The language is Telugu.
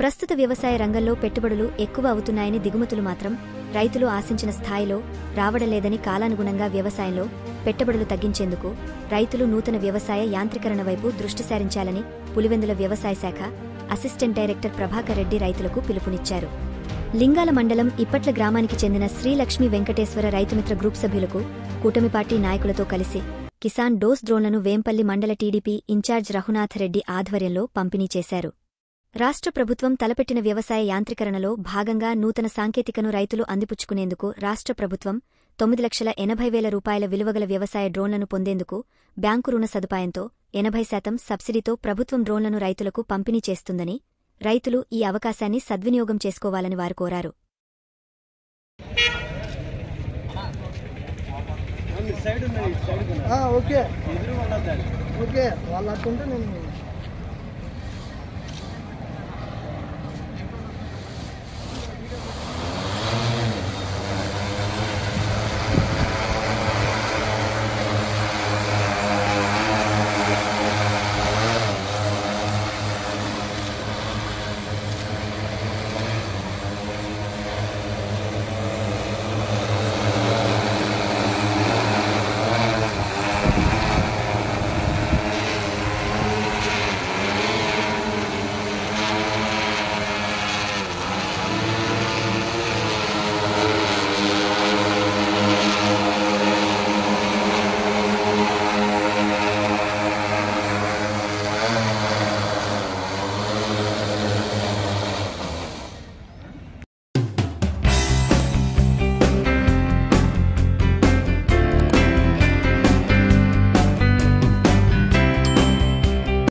ప్రస్తుత వ్యవసాయ రంగంలో పెట్టుబడులు ఎక్కువ అవుతున్నాయని, దిగుమతులు మాత్రం రైతులు ఆశించిన స్థాయిలో రావడలేదని, కాలానుగుణంగా వ్యవసాయంలో పెట్టుబడులు తగ్గించేందుకు రైతులు నూతన వ్యవసాయ యాంత్రీకరణ వైపు దృష్టి సారించాలని పులివెందుల వ్యవసాయ శాఖ అసిస్టెంట్ డైరెక్టర్ ప్రభాకర్ రెడ్డి రైతులకు పిలుపునిచ్చారు. లింగాల మండలం ఇప్పట్ల గ్రామానికి చెందిన శ్రీలక్ష్మీ వెంకటేశ్వర రైతుమిత్ర గ్రూప్ సభ్యులకు కూటమి పార్టీ నాయకులతో కలిసి కిసాన్ డోస్ డ్రోన్లను వేంపల్లి మండల టీడీపీ ఇన్ఛార్జ్ రఘునాథ్ రెడ్డి ఆధ్వర్యంలో పంపిణీ చేశారు. రాష్ట్ర ప్రభుత్వం తలపెట్టిన వ్యవసాయ యాంత్రీకరణలో భాగంగా నూతన సాంకేతికను రైతులు అందిపుచ్చుకునేందుకు రాష్ట్ర ప్రభుత్వం 9,80,000 రూపాయల విలువగల వ్యవసాయ డ్రోన్లను పొందేందుకు బ్యాంకు రుణ సదుపాయంతో 80% సబ్సిడీతో ప్రభుత్వం డ్రోన్లను రైతులకు పంపిణీ చేస్తుందని, రైతులు ఈ అవకాశాన్ని సద్వినియోగం చేసుకోవాలని వారు కోరారు. ఓకే వాళ్ళ